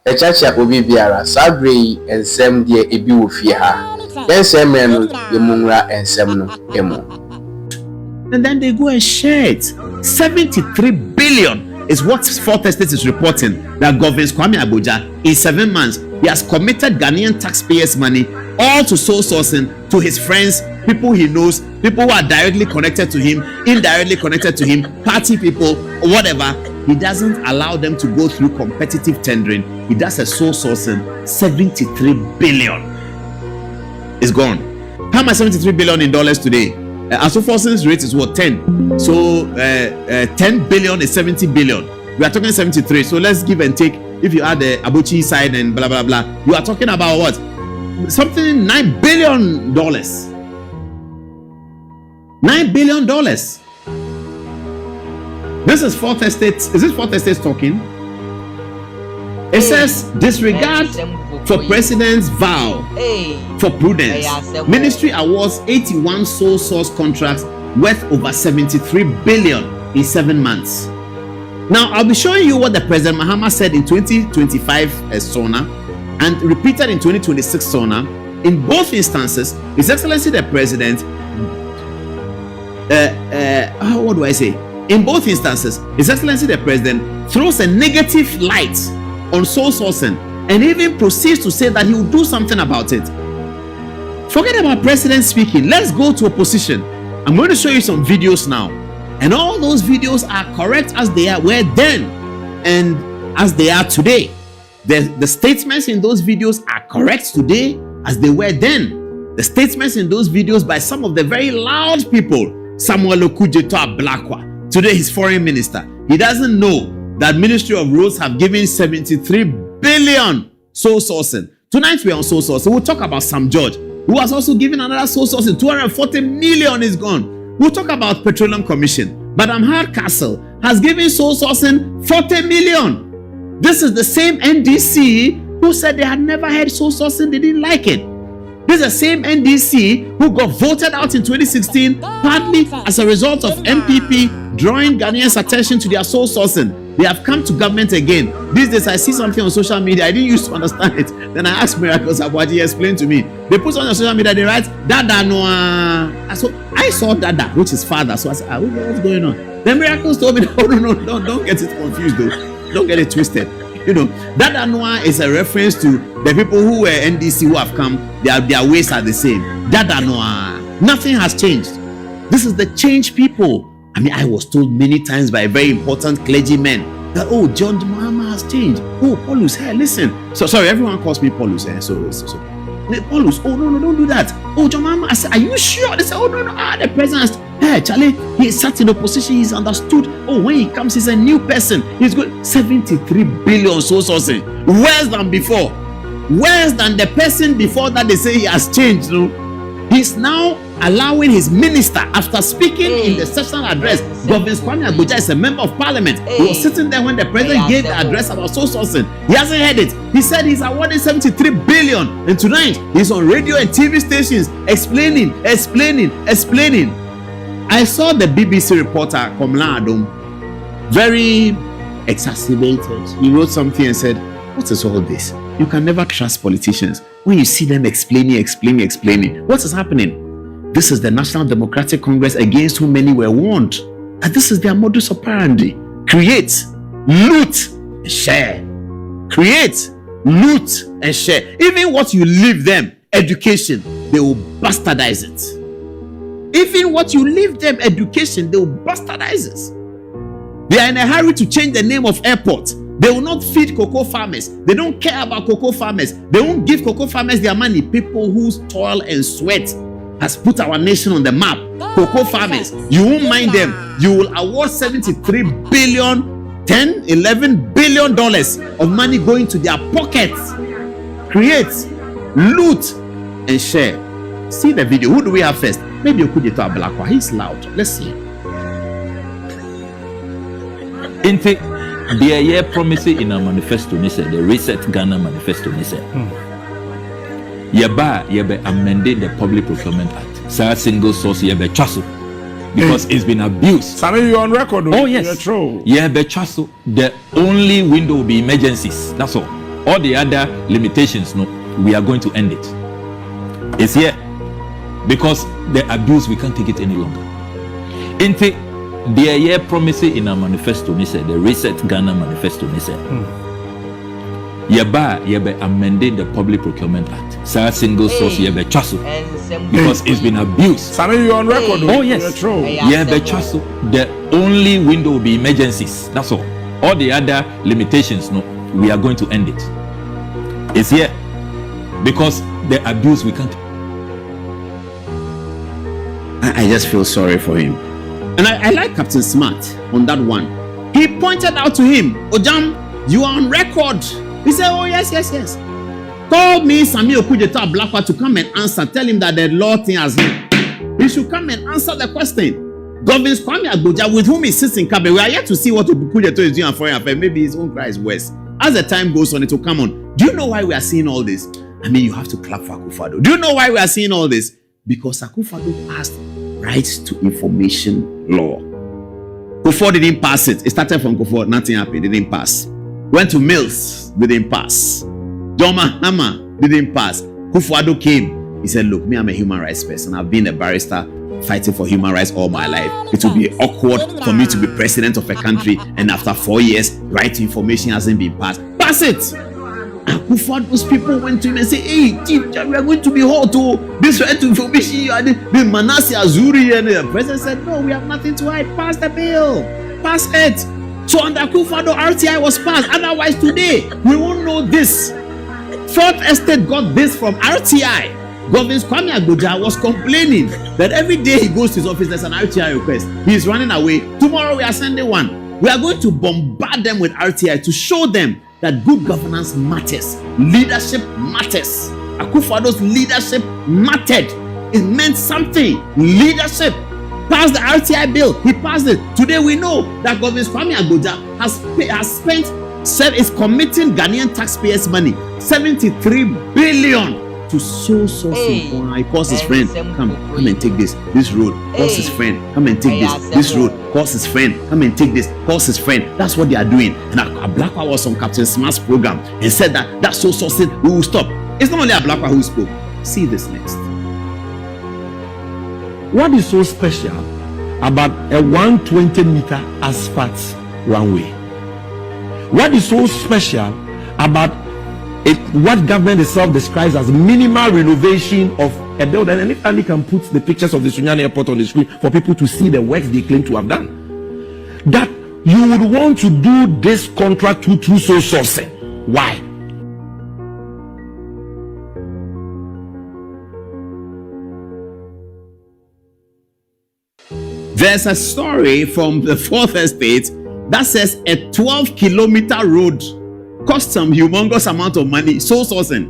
Echacha obi biara sabre ensem de ebi wo fie ha. Ensem no emunra ensem no emu. And then they go and share it. 73 billion is what Fourth Estate is reporting that governs Kwame Abuja in 7 months. He has committed Ghanaian taxpayers' money all to soul sourcing to his friends, people he knows, people who are directly connected to him, indirectly connected to him, party people, or whatever. He doesn't allow them to go through competitive tendering. He does a soul sourcing. 73 billion is gone. How much 73 billion in dollars today? Asofos's rate is what, 10. So 10 billion is 70 billion. We are talking 73. So let's give and take. If you add the Abuchi side and blah blah blah, you are talking about what? Something $9 billion. $9 billion. This is Fourth Estate. Is this Fourth Estate talking? It says disregard for president's vow for prudence. Ministry awards 81 sole source contracts worth over 73 billion in 7 months. Now I'll be showing you what the President Mahama said in 2025 SONA and repeated in 2026 SONA. In both instances, His Excellency the President, what do I say? In both instances, His Excellency the President throws a negative light on soul sourcing and even proceeds to say that he will do something about it. Forget about President speaking. Let's go to opposition. I'm going to show you some videos now. And all those videos are correct as they were then and as they are today. The statements in those videos are correct today as they were then. The statements in those videos by some of the very loud people. Samuel Okujeto Ablakwa, today he's foreign minister. He doesn't know that Ministry of Roads have given 73 billion soul sourcing. Tonight we are on soul sourcing. We'll talk about Sam George, who has also given another soul sourcing. 240 million is gone. We'll talk about Petroleum Commission. Madam Hardcastle has given soul sourcing 40 million. This is the same NDC who said they had never had soul sourcing. They didn't like it. This is the same NDC who got voted out in 2016 partly as a result of MPP drawing Ghanaians' attention to their soul sourcing. They have come to government again. These days I see something on social media. I didn't used to understand it. Then I asked Miracles Abwaji, explain to me. They put on social media, they write Dada Noah. So I saw Dada, which is father. So I said, what's going on? Then Miracles told me, oh no, don't get it confused though. Don't get it twisted. You know, Dada Noah is a reference to the people who were NDC who have come. Their ways are the same. Dada Noah. Nothing has changed. This is the change people. I mean, I was told many times by very important clergymen that, oh, John Mahama has changed. Oh, Paulus, hey, listen. So sorry, everyone calls me Paulus. So Paulus, oh no, don't do that. Oh, John Mahama, I said, are you sure? They said, oh no, the president, hey, Charlie, he sat in opposition, he's understood. Oh, when he comes, he's a new person. He's good. 73 billion soul sourcing. Worse than before. Worse than the person before that they say he has changed. No? He's now allowing his minister, after speaking in the sessional address, Governor Kwame Abuja is a member of parliament. He was sitting there when the president gave the address about soul sourcing. He hasn't heard it. He said he's awarding 73 billion. And tonight, he's on radio and TV stations explaining. I saw the BBC reporter, Komla Adom, very exacerbated. He wrote something and said, what is all this? You can never trust politicians. When you see them explaining, what is happening? This is the National Democratic Congress against whom many were warned. And this is their modus operandi. Create, loot, and share. Create, loot, and share. Even what you leave them, education, they will bastardize it. Even what you leave them, education, they will bastardize it. They are in a hurry to change the name of airport. They will not feed cocoa farmers. They don't care about cocoa farmers. They won't give cocoa farmers their money. People whose toil and sweat has put our nation on the map. Cocoa farmers, you won't mind them. You will award 73 billion, 10, 11 billion dollars of money going to their pockets. Create, loot, and share. See the video. Who do we have first? Maybe Okujeto Ablakwa. He's loud. Let's see. The year promise in a manifesto, the Reset Ghana manifesto, Yeba amended the Public Procurement Act. Sa single source Yeba Chasso. Because it's been abused. Sorry, you're on record. Oh, yes. Yeba Chasso. The only window will be emergencies. That's all. All the other limitations, no, we are going to end it. It's here. Because the abuse, we can't take it any longer. In fact, the year promising in our manifesto, they said, the Reset Ghana manifesto, they said, Yeba amending the Public Procurement Act. Single source, Yeba Chasu. Because it's been abused. Sammy, you're on record. Oh, yes. Yeba Chasu. The only window will be emergencies. That's all. All the other limitations, no, we are going to end it. It's here. Because the abuse, we can't. I just feel sorry for him. And I like Captain Smart on that one. He pointed out to him, Ojam, you are on record. He said, oh, yes. Call me Samuel Kujeta Blakwa to come and answer. Tell him that the law thing has been. He should come and answer the question. Governor Kwame Agboja, with whom he sits in cabinet, we are yet to see what Kujeta is doing on foreign affairs. Maybe his own cry is worse. As the time goes on, it will come on. Do you know why we are seeing all this? I mean, you have to clap for Akufo-Addo. Do you know why we are seeing all this? Because Akufo-Addo passed Rights to Information law. Kufuor didn't pass it. It started from Kufuor, nothing happened, it didn't pass. Went to Mills, didn't pass. John Mahama didn't pass. Akufo-Addo came. He said, look, me, I'm a human rights person. I've been a barrister fighting for human rights all my life. It will be awkward for me to be president of a country and after 4 years, right to information hasn't been passed. Pass it! Akufo-Addo's people went to him and said, hey, Chief, we are going to be hot. Oh, this right to information, the Manasseh Azuri, and the president said, no, we have nothing to hide. Pass the bill. Pass it. So under Akufo-Addo, RTI was passed. Otherwise, today, we won't know this. Fourth Estate got this from RTI. Governor Kwame Agboja was complaining that every day he goes to his office, there's an RTI request. He is running away. Tomorrow, we are sending one. We are going to bombard them with RTI to show them that good governance matters. Leadership matters. Akufo-Addo's leadership mattered. It meant something. Leadership. Passed the RTI bill. He passed it. Today we know that Governor Kwame Agboja is committing Ghanaian taxpayers' money, 73 billion to sole sourcing. He calls his friend, come and take this road. Calls his friend, come and take this road. Calls his friend, come and take this. Calls his friend. That's what they are doing. And Blakwa was on Captain Smart's program and said that sole sourcing, we will stop. It's not only Blakwa who spoke. See this next. What is so special about a 120-meter asphalt runway? What is so special about it, what government itself describes as minimal renovation of a building? And if Andy can put the pictures of the Sunyani Airport on the screen for people to see the work they claim to have done, that you would want to do this contract through sole sourcing. Why? There's a story from the Fourth Estate that says a 12-kilometer road cost some humongous amount of money, sole sourcing.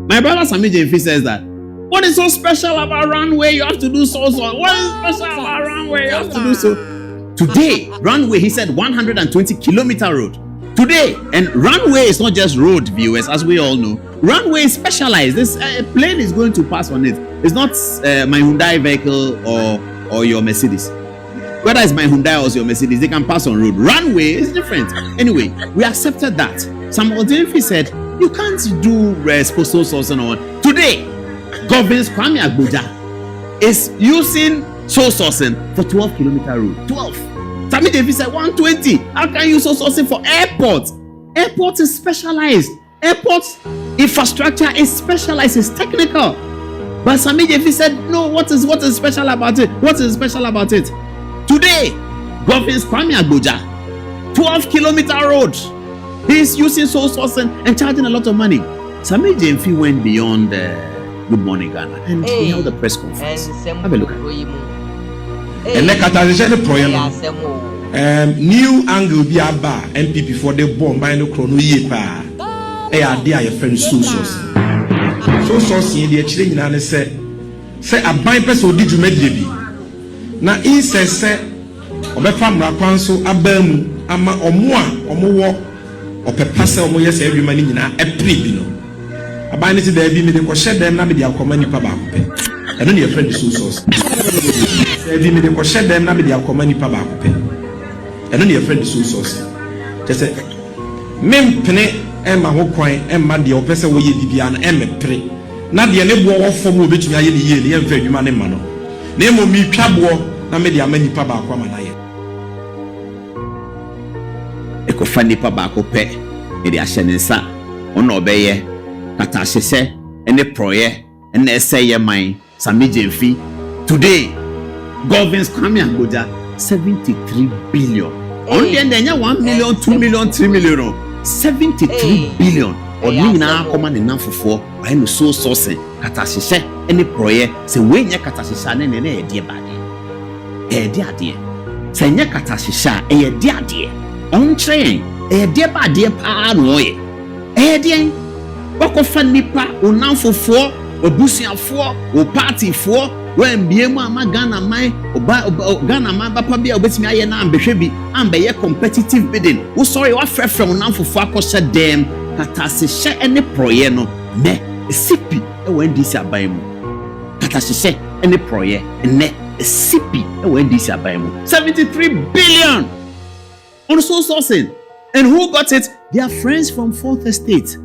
My brother Sami Jemfi says that. What is so special about runway? You have to do sole sourcing. What is special about runway? You have to do so. Today, runway, he said 120-kilometer road. Today, and runway is not just road, viewers, as we all know. Runway is specialized. This plane is going to pass on it. It's not my Hyundai vehicle or your Mercedes. Whether it's my Hyundai or your Mercedes, they can pass on road. Runway is different. Anyway, we accepted that. Some Odinfi said, you can't do sole sourcing on. Today, Governor Kwame Agboja is using sole sourcing for 12-kilometer road. 12. Sami Davis said 120. How can you sole sourcing for airport? Airport is specialized. Airport infrastructure is specialized. It's technical. But Sami Davis said, no, what is special about it? What is special about it? Today, Governor Kwame Agboja, 12-kilometer road. He's using sole sourcing and charging a lot of money. Sami Jemfi went beyond Good Morning Ghana and he held a press conference. Have a look at it. And the catalyst program, new angle be aba MPP for the bomb by no chrono ye pa. Are there your friend sole sourcing? Sole sourcing the actually nyina say a ban person di dwumadi bi. Na insese obefa mrakwan so abamu ama omo a omo wo opepa se omo yese adwuma ni nyina epre bi no aban ne ti da bi me de ko hye dem na me de akoma nipa ba ko pe eno ne friend so source da bi me de ko hye dem na me de akoma nipa ba ko pe eno ne friend so source te se mempene ɛma ho kwan ɛma deɛ ɔpɛ sɛ wɔyɛ bibia no ɛmɛpere na deɛ ne boɔ wɔ fam obetumi ayɛ ne yie ne yɛmfa adwuma ne ma no na emu mi twa boɔ na me de ama nipa baako ama na yɛ ekofa nipa baako pɛ ne de ahyɛ ne nsa ɔna ɔbɛyɛ kata ahyehyɛ ne prɔyɛ ɛna ɛsɛ yɛ man samijemfi today governs Kwame Agboja 73 billion on the end 1 million 2 million 3 million 73 billion on ni na akoma ne nanfofo why no so sourcing kata ahyehyɛ ne prɔyɛ sɛ we nya kata ahyehyɛ ne na ɛde baade ɛde ade sɛ nya kata ahyehyɛ ɛde ade on train ɛde baade pa no ɔyɛ ɛde wakɔfa nipa onanfofo obusuafoɔ o partyfoɔ when biemu ama Ghana man Ghana man papa bia obetimi aye na ambehwe bi ambeye competitive bidding wo sorry wa frɛfrɛ onanfofo akɔhyɛ dem katasehye ene proye no ne sipi ɛwɔ NDC aban mu katasehye ene proye ne sipi ɛwɔ NDC aban mu 73 billion on so sourcing. And who got it? They are friends from 4th Estate.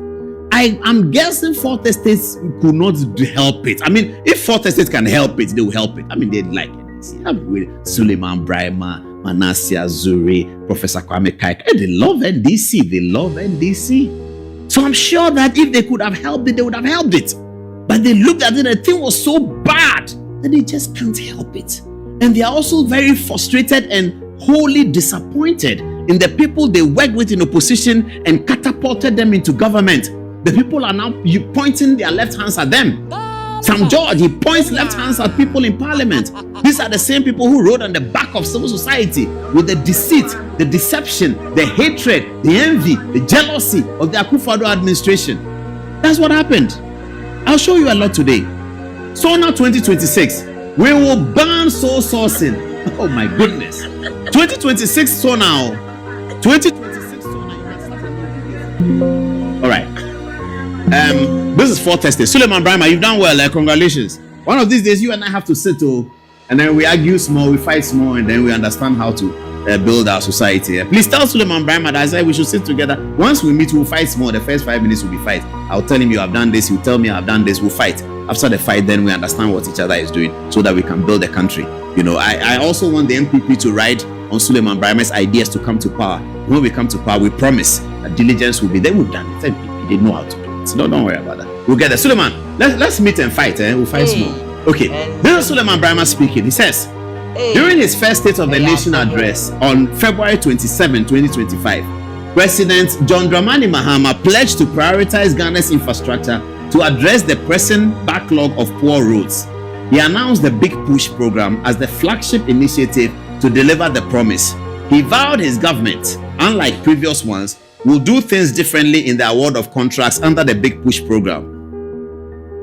I'm guessing 4th Estate could not help it. I mean, if 4th Estate can help it, they will help it. I mean, they'd like it. Suleiman Brahma, Manasseh Zuri, Professor Kwame Kaik. They love NDC. They love NDC. So I'm sure that if they could have helped it, they would have helped it. But they looked at it and the thing was so bad that they just can't help it. And they are also very frustrated and wholly disappointed in the people they worked with in opposition and catapulted them into government. The people are now pointing their left hands at them. Sam George, he points left hands at people in parliament. These are the same people who rode on the back of civil society with the deceit, the deception, the hatred, the envy, the jealousy of the Akufo-Addo administration. That's what happened. I'll show you a lot today. So now 2026, we will ban soul sourcing. Oh my goodness. 2026, so now. 2026, so now. All right. This is 4th Estate. Suleiman Brahma, you've done well. Congratulations. One of these days, you and I have to sit and then we argue small, we fight small, and then we understand how to build our society. Please tell Suleiman Brahma that I said we should sit together. Once we meet, we'll fight small. The first 5 minutes will be fight. I'll tell him you have done this. You tell me I've done this. We'll fight. After the fight, then we understand what each other is doing so that we can build a country. You know, I also want the MPP to ride on Suleiman Brahma's ideas to come to power. When we come to power, we promise that diligence will be there. We've done it. MPP, they know how to do it. So don't worry about that. We'll get there. Suleiman, let's meet and fight. We'll fight small. Okay. This is Suleiman Brahma speaking. He says, during his first State of the Nation address on February 27, 2025, President John Dramani Mahama pledged to prioritize Ghana's infrastructure to address the pressing backlog of poor roads. He announced the Big Push program as the flagship initiative to deliver the promise. He vowed his government, unlike previous ones, will do things differently in the award of contracts under the Big Push program.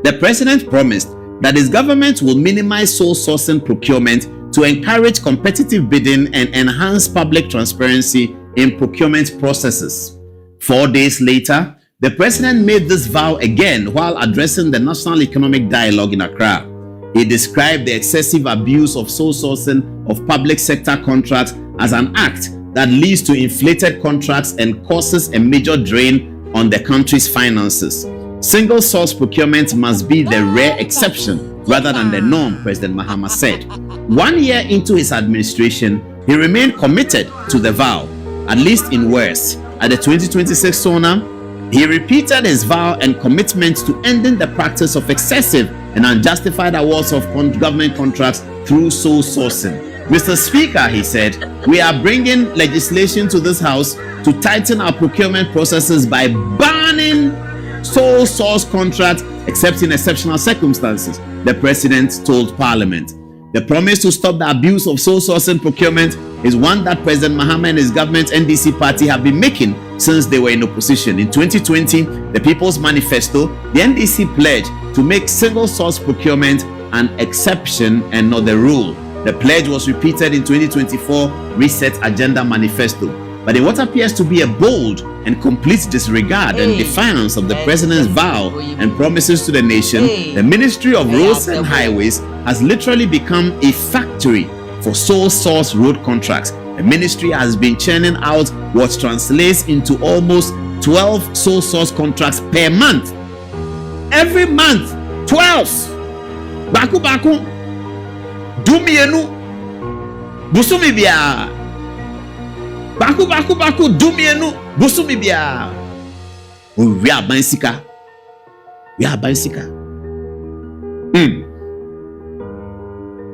The president promised that his government will minimize sole sourcing procurement to encourage competitive bidding and enhance public transparency in procurement processes. 4 days later, the president made this vow again while addressing the National Economic Dialogue in Accra. He described the excessive abuse of sole sourcing of public sector contracts as an act that leads to inflated contracts and causes a major drain on the country's finances. Single source procurement must be the rare exception rather than the norm, President Mahama said. 1 year into his administration, he remained committed to the vow, at least in words. At the 2026 SONA, he repeated his vow and commitment to ending the practice of excessive and unjustified awards of government contracts through sole sourcing. Mr. Speaker, he said, we are bringing legislation to this House to tighten our procurement processes by banning sole source contracts except in exceptional circumstances, the President told Parliament. The promise to stop the abuse of sole sourcing procurement is one that President Mahama and his government NDC party have been making since they were in opposition. In 2020, the People's Manifesto, the NDC pledged to make single source procurement an exception and not the rule. The pledge was repeated in 2024 Reset Agenda Manifesto. But in what appears to be a bold and complete disregard and defiance of the president's vow and promises to the nation, the Ministry of Roads and Highways has literally become a factory for sole source road contracts. The ministry has been churning out what translates into almost 12 sole source contracts per month. Every month, 12. Baku baku. Dumienu. Busumi biya. Baku baku baku. Dumienu. Busumi biya. We are bansika. We are bansika.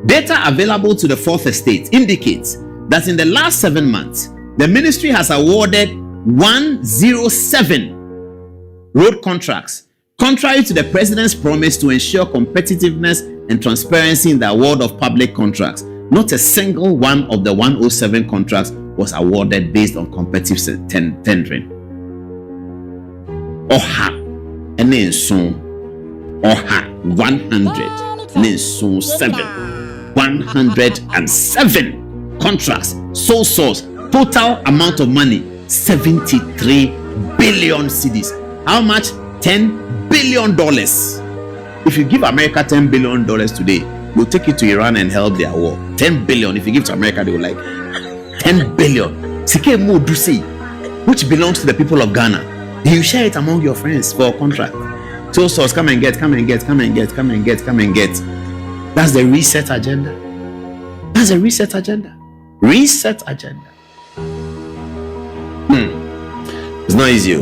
Data available to the Fourth Estate indicates that in the last 7 months, the ministry has awarded 107 road contracts, contrary to the president's promise to ensure competitiveness and transparency in the award of public contracts. Not a single one of the 107 contracts was awarded based on competitive tendering. Oha, and then soon, Oha, 107 contracts, sole source, total amount of money 73 billion cedis. How much? $10 billion. If you give America $10 billion today, we'll take it to Iran and help their war. 10 billion. If you give to America, they will like 10 billion. Which belongs to the people of Ghana. Do you share it among your friends for a contract? Sole source, come and get. That's the reset agenda. Reset agenda. It's not easy. A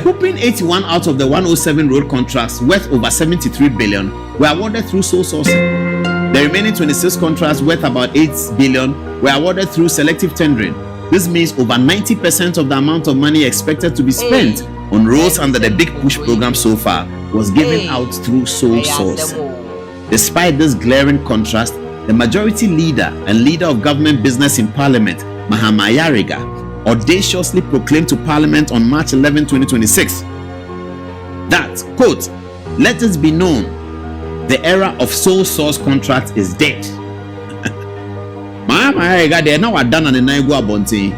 whopping 81 out of the 107 road contracts worth over 73 billion were awarded through sole sourcing. The remaining 26 contracts worth about 8 billion were awarded through selective tendering. This means over 90% of the amount of money expected to be spent on roads under the Big Push program so far was given out through sole source. Despite this glaring contrast, the majority leader and leader of government business in Parliament, Mahama, audaciously proclaimed to Parliament on March 11, 2026 that, quote, "Let it be known, the era of sole source contract is dead." Mahama, they are now done on the Naigu Abonte.